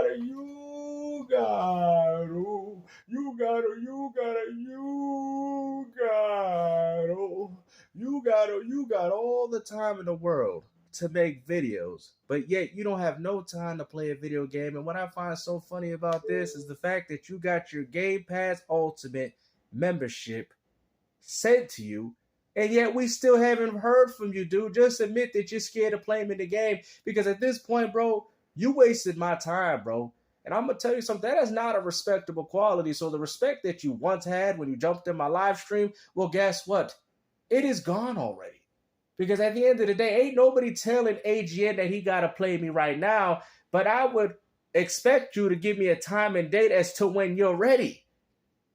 gotta, you got all the time in the world to make videos, but yet you don't have no time to play a video game. And what I find so funny about this is the fact that you got your Game Pass Ultimate membership sent to you, and yet we still haven't heard from you, dude. Just admit that you're scared to play me in the game, because at this point, bro, you wasted my time, bro. And I'm going to tell you something, that is not a respectable quality. So the respect that you once had when you jumped in my live stream, well, guess what? It is gone already. Because at the end of the day, ain't nobody telling AGN that he got to play me right now, but I would expect you to give me a time and date as to when you're ready.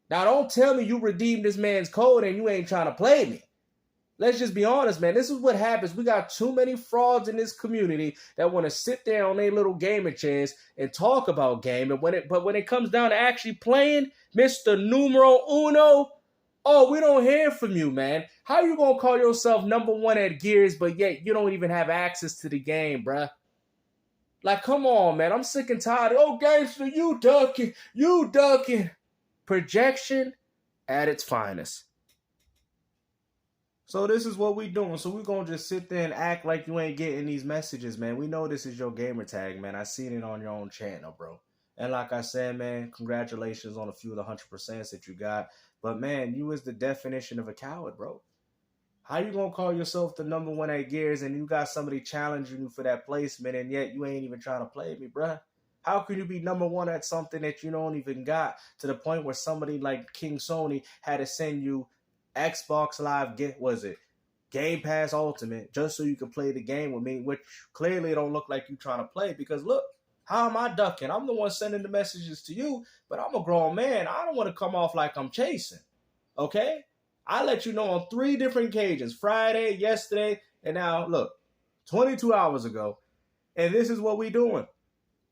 Now, don't tell me you redeemed this man's code and you ain't trying to play me. Let's just be honest, man. This is what happens. We got too many frauds in this community that want to sit there on their little gaming chairs and talk about gaming. But when it comes down to actually playing, Mr. Numero Uno, oh, we don't hear from you, man. How you going to call yourself number one at Gears, but yet you don't even have access to the game, bruh? Like, come on, man. I'm sick and tired. Oh, gangster, you ducking. Projection at its finest. So this is what we doing. So we're going to just sit there and act like you ain't getting these messages, man. We know this is your gamer tag, man. I seen it on your own channel, bro. And like I said, man, congratulations on a few of the 100% that you got. But, man, you is the definition of a coward, bro. How you going to call yourself the number one at Gears and you got somebody challenging you for that placement and yet you ain't even trying to play me, bruh? How can you be number one at something that you don't even got, to the point where somebody like King Sony had to send you Xbox Live, Game Pass Ultimate, just so you can play the game with me, which clearly don't look like you trying to play, because look, how am I ducking? I'm the one sending the messages to you, but I'm a grown man. I don't want to come off like I'm chasing, okay? I let you know on 3 different occasions, Friday, yesterday, and now, look, 22 hours ago, and this is what we doing.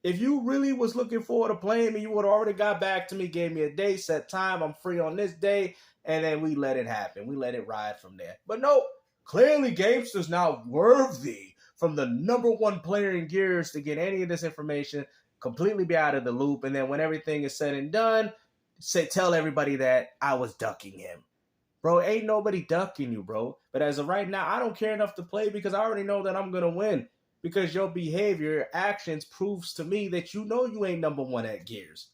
If you really was looking forward to playing me, you would have already got back to me, gave me a date, set time, I'm free on this day, and then we let it happen. We let it ride from there. But no, clearly Gamster's not worthy from the number one player in Gears to get any of this information, completely be out of the loop, and then when everything is said and done, tell everybody that I was ducking him. Bro, ain't nobody ducking you, bro. But as of right now, I don't care enough to play because I already know that I'm going to win. Because your behavior, your actions proves to me that you know you ain't number one at Gears.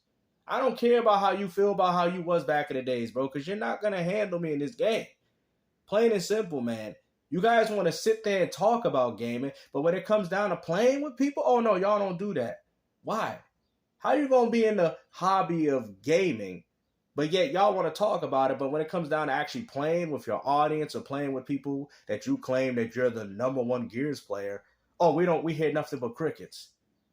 I don't care about how you feel about how you was back in the days, bro, because you're not going to handle me in this game. Plain and simple, man. You guys want to sit there and talk about gaming, but when it comes down to playing with people, oh no, y'all don't do that. Why? How you going to be in the hobby of gaming, but yet y'all want to talk about it, but when it comes down to actually playing with your audience or playing with people that you claim that you're the number one Gears player, oh, we hear nothing but crickets.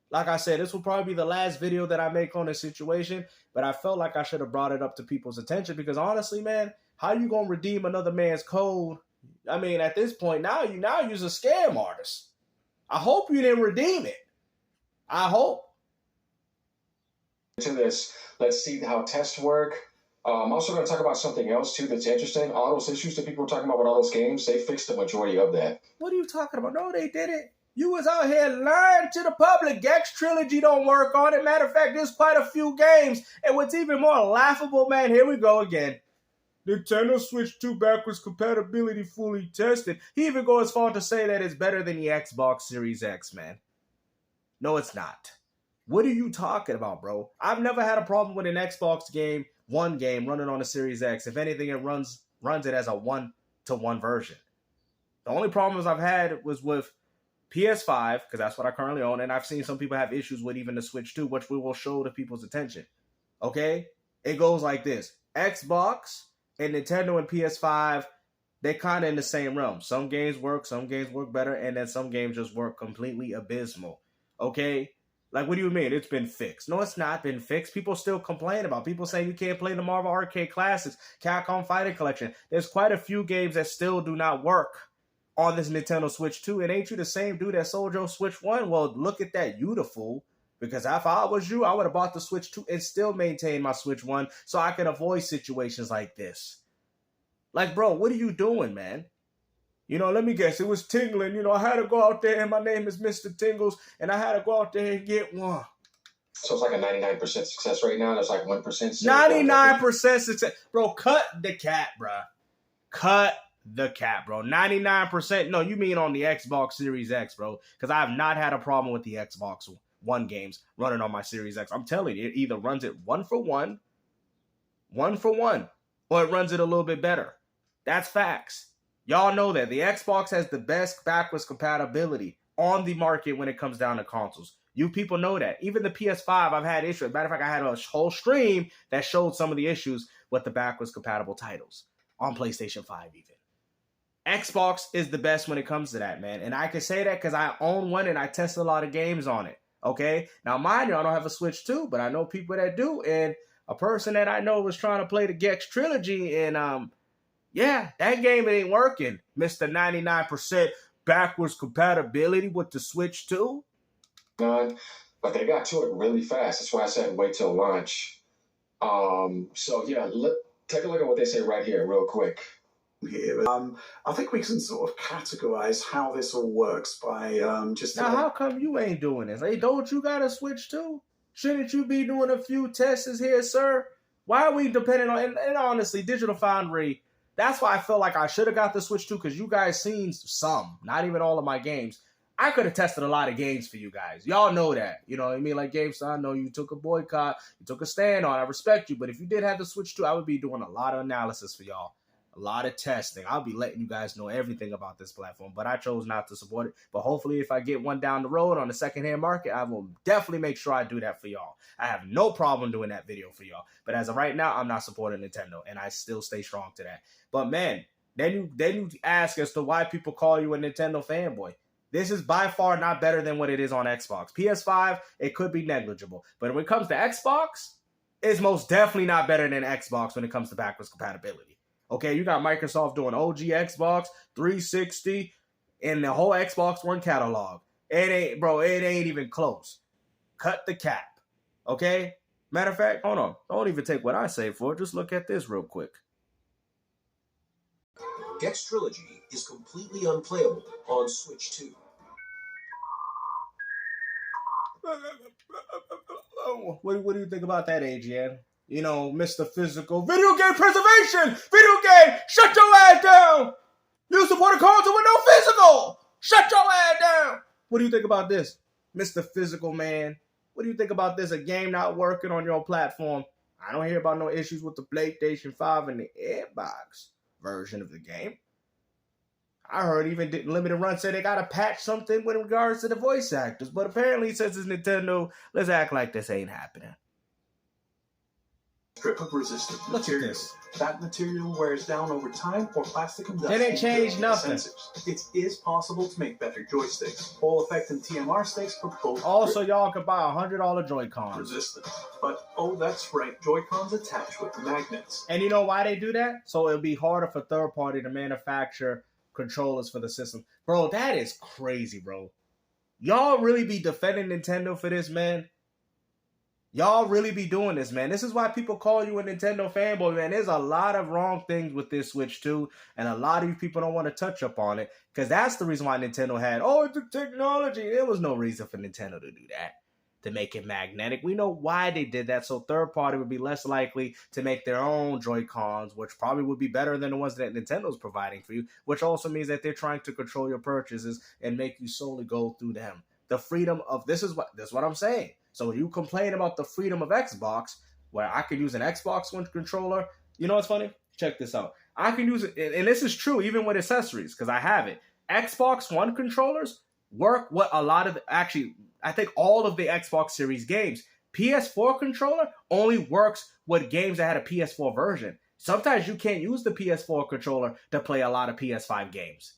Like I said, this will probably be the last video that I make on this situation, but I felt like I should have brought it up to people's attention because honestly, man, how you going to redeem another man's code? I mean, at this point, now you're a scam artist. I hope you didn't redeem it. I hope. To this, let's see how tests work. I'm also going to talk about something else, too, that's interesting. All those issues that people were talking about with all those games, they fixed the majority of that. What are you talking about? No, they didn't. You was out here lying to the public. Gex Trilogy don't work on it. Matter of fact, there's quite a few games. And what's even more laughable, man, here we go again. Nintendo Switch 2 backwards compatibility fully tested. He even goes as far to say that it's better than the Xbox Series X, man. No, it's not. What are you talking about, bro? I've never had a problem with an Xbox game, one game, running on a Series X. If anything, it runs it as a 1-to-1 version. The only problems I've had was with PS5, because that's what I currently own, and I've seen some people have issues with even the Switch 2, which we will show to people's attention. Okay? It goes like this. Xbox and Nintendo and PS5, they're kind of in the same realm. Some games work better, and then some games just work completely abysmal. Okay? Like, what do you mean? It's been fixed. No, it's not been fixed. People still complain about it. People saying you can't play the Marvel Arcade Classics, Capcom Fighting Collection. There's quite a few games that still do not work on this Nintendo Switch 2. And ain't you the same dude that sold your Switch 1? Well, look at that, you the fool. Because if I was you, I would have bought the Switch 2 and still maintained my Switch 1 so I can avoid situations like this. Like, bro, what are you doing, man? You know, let me guess. It was tingling. You know, I had to go out there, and my name is Mr. Tingles, and I had to go out there and get one. So it's like a 99% success rate now. There's like 1% still. 99% success. Bro, cut the cap, bro. Cut the cap, bro. 99%. No, you mean on the Xbox Series X, bro. Because I have not had a problem with the Xbox One games running on my Series X. I'm telling you, it either runs it one for one, or it runs it a little bit better. That's facts. Y'all know that. The Xbox has the best backwards compatibility on the market when it comes down to consoles. You people know that. Even the PS5, I've had issues. As a matter of fact, I had a whole stream that showed some of the issues with the backwards compatible titles on PlayStation 5 even. Xbox is the best when it comes to that, man. And I can say that because I own one and I test a lot of games on it. Okay? Now, mind you, I don't have a Switch 2, but I know people that do. And a person that I know was trying to play the Gex Trilogy, and yeah, that game ain't working. Mr. 99% backwards compatibility with the Switch 2. But they got to it really fast. That's why I said wait till launch. So yeah, take a look at what they say right here real quick. Here. I think we can sort of categorize how this all works by just... Now, how come you ain't doing this? Hey, don't you got a Switch 2? Shouldn't you be doing a few tests here, sir? Why are we depending on... And honestly, Digital Foundry... That's why I feel like I should have got the Switch 2, because you guys seen some, not even all of my games. I could have tested a lot of games for you guys. Y'all know that. You know what I mean? Like GameStop, I know you took a boycott, you took a stand on. I respect you. But if you did have the Switch 2, I would be doing a lot of analysis for y'all. A lot of testing. I'll be letting you guys know everything about this platform. But I chose not to support it. But hopefully if I get one down the road on the secondhand market, I will definitely make sure I do that for y'all. I have no problem doing that video for y'all. But as of right now, I'm not supporting Nintendo. And I still stay strong to that. But man, then you ask as to why people call you a Nintendo fanboy. This is by far not better than what it is on Xbox. PS5, it could be negligible. But when it comes to Xbox, it's most definitely not better than Xbox when it comes to backwards compatibility. Okay, you got Microsoft doing OG Xbox, 360, and the whole Xbox One catalog. It ain't even close. Cut the cap. Okay? Matter of fact, hold on. Don't even take what I say for it. Just look at this real quick. Gex Trilogy is completely unplayable on Switch 2. What do you think about that, AGN? You know, Mr. Physical. Video game preservation! Video game! Shut your ass down! You support a console with no physical! Shut your ass down! What do you think about this, Mr. Physical Man? What do you think about this? A game not working on your platform. I don't hear about no issues with the PlayStation 5 and the Xbox version of the game. I heard even Limited Run say they got to patch something with regards to the voice actors. But apparently, since it's Nintendo, let's act like this ain't happening. Strip of resistant Look material. at this. That material wears down over time, or plastic and dust. They didn't change nothing. Sensors. It is possible to make better joysticks. Ball effect and TMR sticks for both. Also, y'all could buy $100 Joy-Cons. Resistant. But, oh, that's right, Joy-Cons attach with magnets. And you know why they do that? So it'll be harder for third party to manufacture controllers for the system. Bro, that is crazy, bro. Y'all really be defending Nintendo for this, man? Y'all really be doing this, man. This is why people call you a Nintendo fanboy, man. There's a lot of wrong things with this Switch 2, and a lot of you people don't want to touch up on it, because that's the reason why Nintendo had, it's the technology. There was no reason for Nintendo to do that, to make it magnetic. We know why they did that, so third party would be less likely to make their own Joy-Cons, which probably would be better than the ones that Nintendo's providing for you, which also means that they're trying to control your purchases and make you solely go through them. The freedom of, this is what I'm saying. So when you complain about the freedom of Xbox, where I could use an Xbox One controller, you know what's funny? Check this out. I can use it, and this is true even with accessories, because I have it. Xbox One controllers work what a lot of, actually, I think all of the Xbox Series games. PS4 controller only works with games that had a PS4 version. Sometimes you can't use the PS4 controller to play a lot of PS5 games.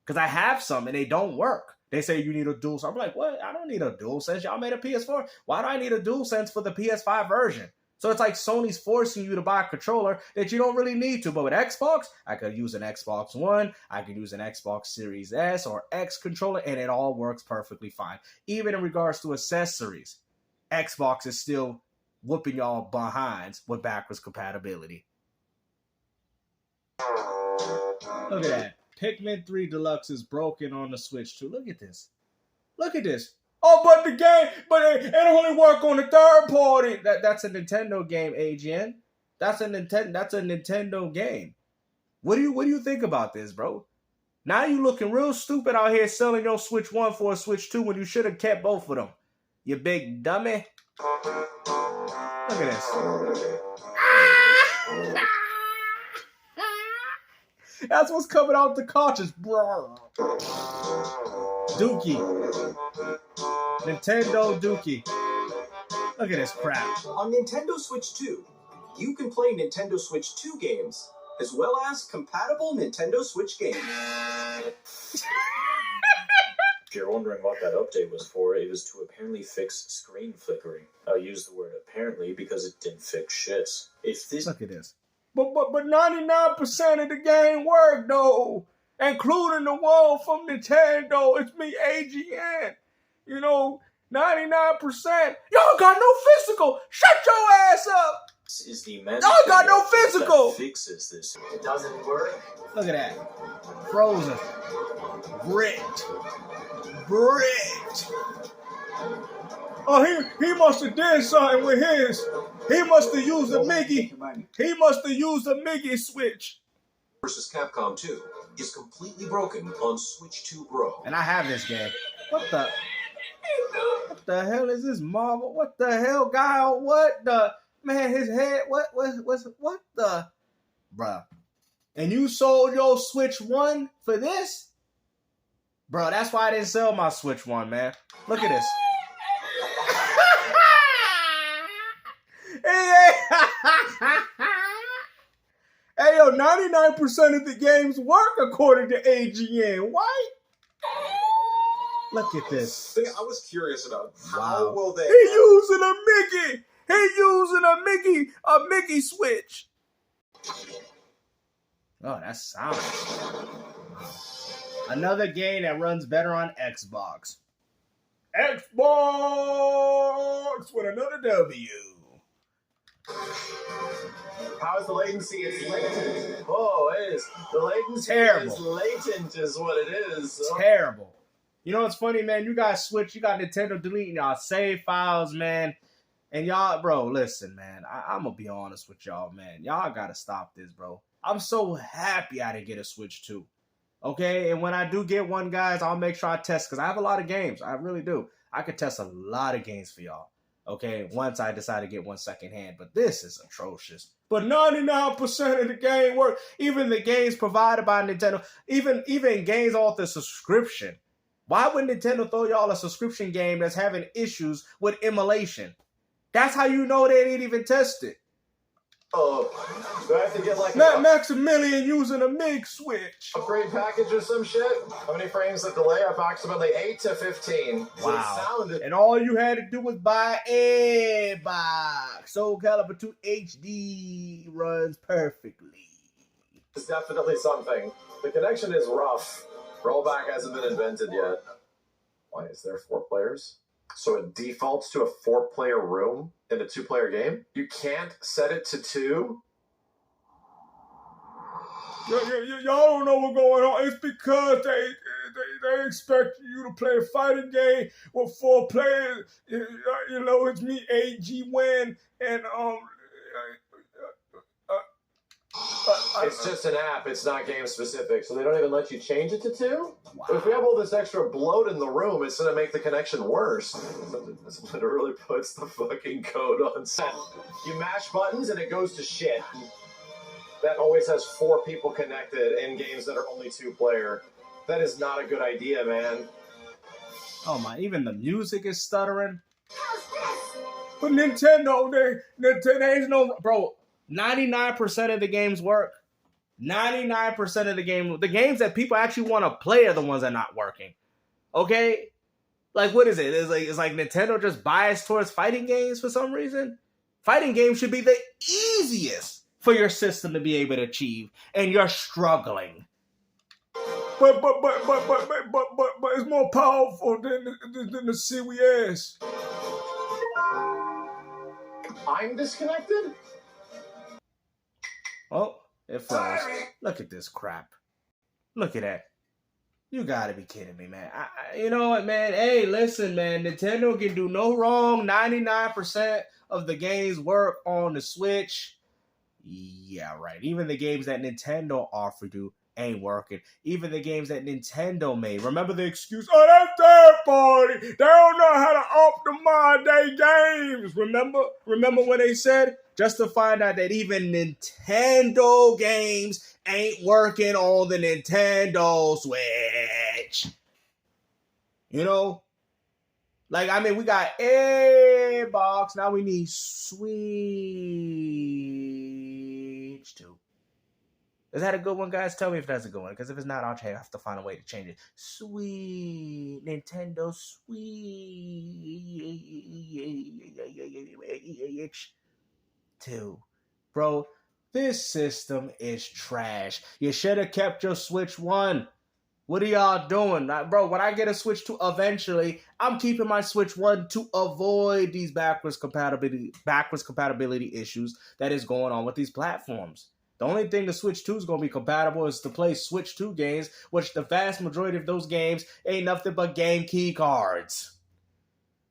Because I have some and they don't work. They say you need a DualSense. I'm like, what? I don't need a DualSense. Y'all made a PS4. Why do I need a DualSense for the PS5 version? So it's like Sony's forcing you to buy a controller that you don't really need to. But with Xbox, I could use an Xbox One. I could use an Xbox Series S or X controller, and it all works perfectly fine. Even in regards to accessories, Xbox is still whooping y'all behinds with backwards compatibility. Look at that. Pikmin 3 Deluxe is broken on the Switch 2. Look at this. Look at this. Oh, but the game, but it only work on the third party. That's a Nintendo game, AGN. That's a Nintendo game. What do you think about this, bro? Now you looking real stupid out here selling your Switch 1 for a Switch 2 when you should have kept both of them. You big dummy. Look at this. That's what's coming out the cartridge, bro. Dookie. Nintendo Dookie. Look at this crap. On Nintendo Switch 2, you can play Nintendo Switch 2 games, as well as compatible Nintendo Switch games. If you're wondering what that update was for, it was to apparently fix screen flickering. I'll use the word apparently because it didn't fix shit. If this Look at this. But 99% of the game worked though, including the one from Nintendo. It's me, AGN. You know, 99%. Y'all got no physical. Shut your ass up. is the magic Y'all got no physical. that fixes this. It doesn't work. Look at that. Frozen. Bricked. Oh, he must have did something with his. He must have used a Mickey. He must have used a Mickey Switch. Versus Capcom 2 is completely broken on Switch 2 Pro. And I have this game. What the hell is this, Marvel? What the hell, guy? What the man? His head. What the, bruh? And you sold your Switch 1 for this, bro? That's why I didn't sell my Switch 1, man. Look at this. Hey, yo, 99% of the games work according to AGN. Why? Look at this. Thing I was curious about, how will they... He using a Mickey. He using a Mickey Switch. Oh, that's sound. Another game that runs better on Xbox. Xbox with another W. How's the latency? It's latent. Oh, it is. The latency Terrible. is latent is what it is. Terrible. You know what's funny, man? You got Switch, you got Nintendo deleting y'all save files, man. And y'all, bro, listen, man. I'm going to be honest with y'all, man. Y'all got to stop this, bro. I'm so happy I didn't get a Switch 2. Okay? And when I do get one, guys, I'll make sure I test, because I have a lot of games. I really do. I could test a lot of games for y'all. Okay? Once I decide to get one secondhand. But this is atrocious. But 99% of the game work. Even the games provided by Nintendo. Even games off the subscription. Why would Nintendo throw y'all a subscription game that's having issues with emulation? That's how you know they didn't even test it. Oh, do I have to get like Maximilian using a MIG switch. upgrade package or some shit? How many frames of delay? Approximately 8 to 15. So Wow. it sounded... And all you had to do was buy a box. Soul Calibur 2 HD runs perfectly. It's definitely something. The connection is rough. Rollback hasn't been invented yet. Why is there 4 players? So it defaults to a 4-player room in a 2-player game? You can't set it to 2? Y'all don't know what's going on. It's because they expect you to play a fighting game with 4 players. You know, it's me, AGN, and It's just an app. It's not game specific. So they don't even let you change it to 2? Wow. But if we have all this extra bloat in the room, it's going to make the connection worse. This literally puts the fucking code on set. You mash buttons and it goes to shit. That always has 4 people connected in games that are only 2-player. That is not a good idea, man. Oh my, even the music is stuttering. But Nintendo, there's no, bro, 99% of the games work. 99% of the games that people actually want to play are the ones that are not working. Okay? Like, what is it? It's like Nintendo just biased towards fighting games for some reason. Fighting games should be the easiest for your system to be able to achieve, and you're struggling. But it's more powerful than the Series. I'm disconnected? Oh, it froze. Look at this crap. Look at that. You gotta be kidding me, man. You know what, man? Hey, listen, man. Nintendo can do no wrong. 99% of the games work on the Switch. Yeah, right. Even the games that Nintendo offered you ain't working. Even the games that Nintendo made. Remember the excuse, oh, that's third party. They don't know how to optimize their games. Remember when they said? Just to find out that even Nintendo games ain't working on the Nintendo Switch. You know? Like, I mean, we got Xbox. Now we need Switch 2. Is that a good one, guys? Tell me if that's a good one. Because if it's not, I'll have to find a way to change it. Sweet. Nintendo Switch 2. Bro, this system is trash. You should have kept your Switch 1. What are y'all doing? Bro, when I get a Switch 2 eventually, I'm keeping my Switch 1 to avoid these backwards compatibility issues that is going on with these platforms. The only thing the Switch 2 is going to be compatible is to play Switch 2 games, which the vast majority of those games ain't nothing but game key cards.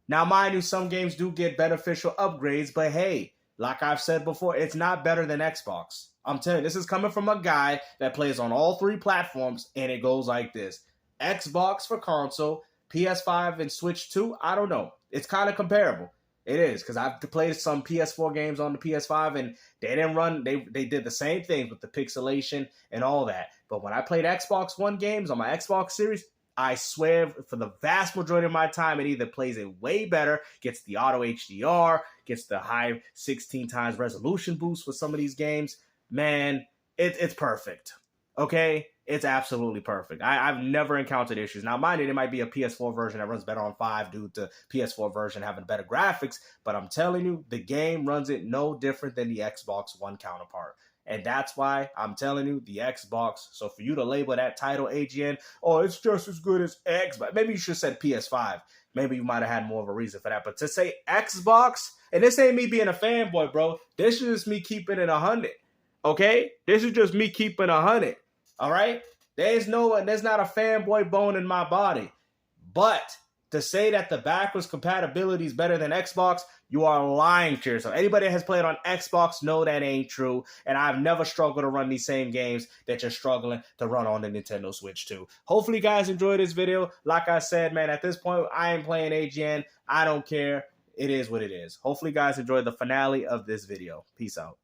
Now, mind you, some games do get beneficial upgrades, but hey, like I've said before, it's not better than Xbox. I'm telling you, this is coming from a guy that plays on all three platforms, and it goes like this. Xbox for console, PS5 and Switch 2, I don't know. It's kind of comparable. It is, because I've played some PS4 games on the PS5, and they didn't run, they did the same things with the pixelation and all that. But when I played Xbox One games on my Xbox series, I swear for the vast majority of my time, it either plays it way better, gets the auto HDR, gets the high 16 times resolution boost for some of these games. Man, it's perfect. Okay? It's absolutely perfect. I've never encountered issues. Now, mind you, it might be a PS4 version that runs better on 5 due to PS4 version having better graphics, but I'm telling you, the game runs it no different than the Xbox One counterpart. And that's why I'm telling you, the Xbox. So for you to label that title AGN, oh, it's just as good as Xbox. Maybe you should have said PS5. Maybe you might have had more of a reason for that. But to say Xbox, and this ain't me being a fanboy, bro. This is just me keeping it 100. Okay? This is just me keeping 100. All right? There's not a fanboy bone in my body. But to say that the backwards compatibility is better than Xbox, you are lying to yourself. Anybody that has played on Xbox know that ain't true. And I've never struggled to run these same games that you're struggling to run on the Nintendo Switch 2. Hopefully you guys enjoyed this video. Like I said, man, at this point, I ain't playing AGN. I don't care. It is what it is. Hopefully you guys enjoyed the finale of this video. Peace out.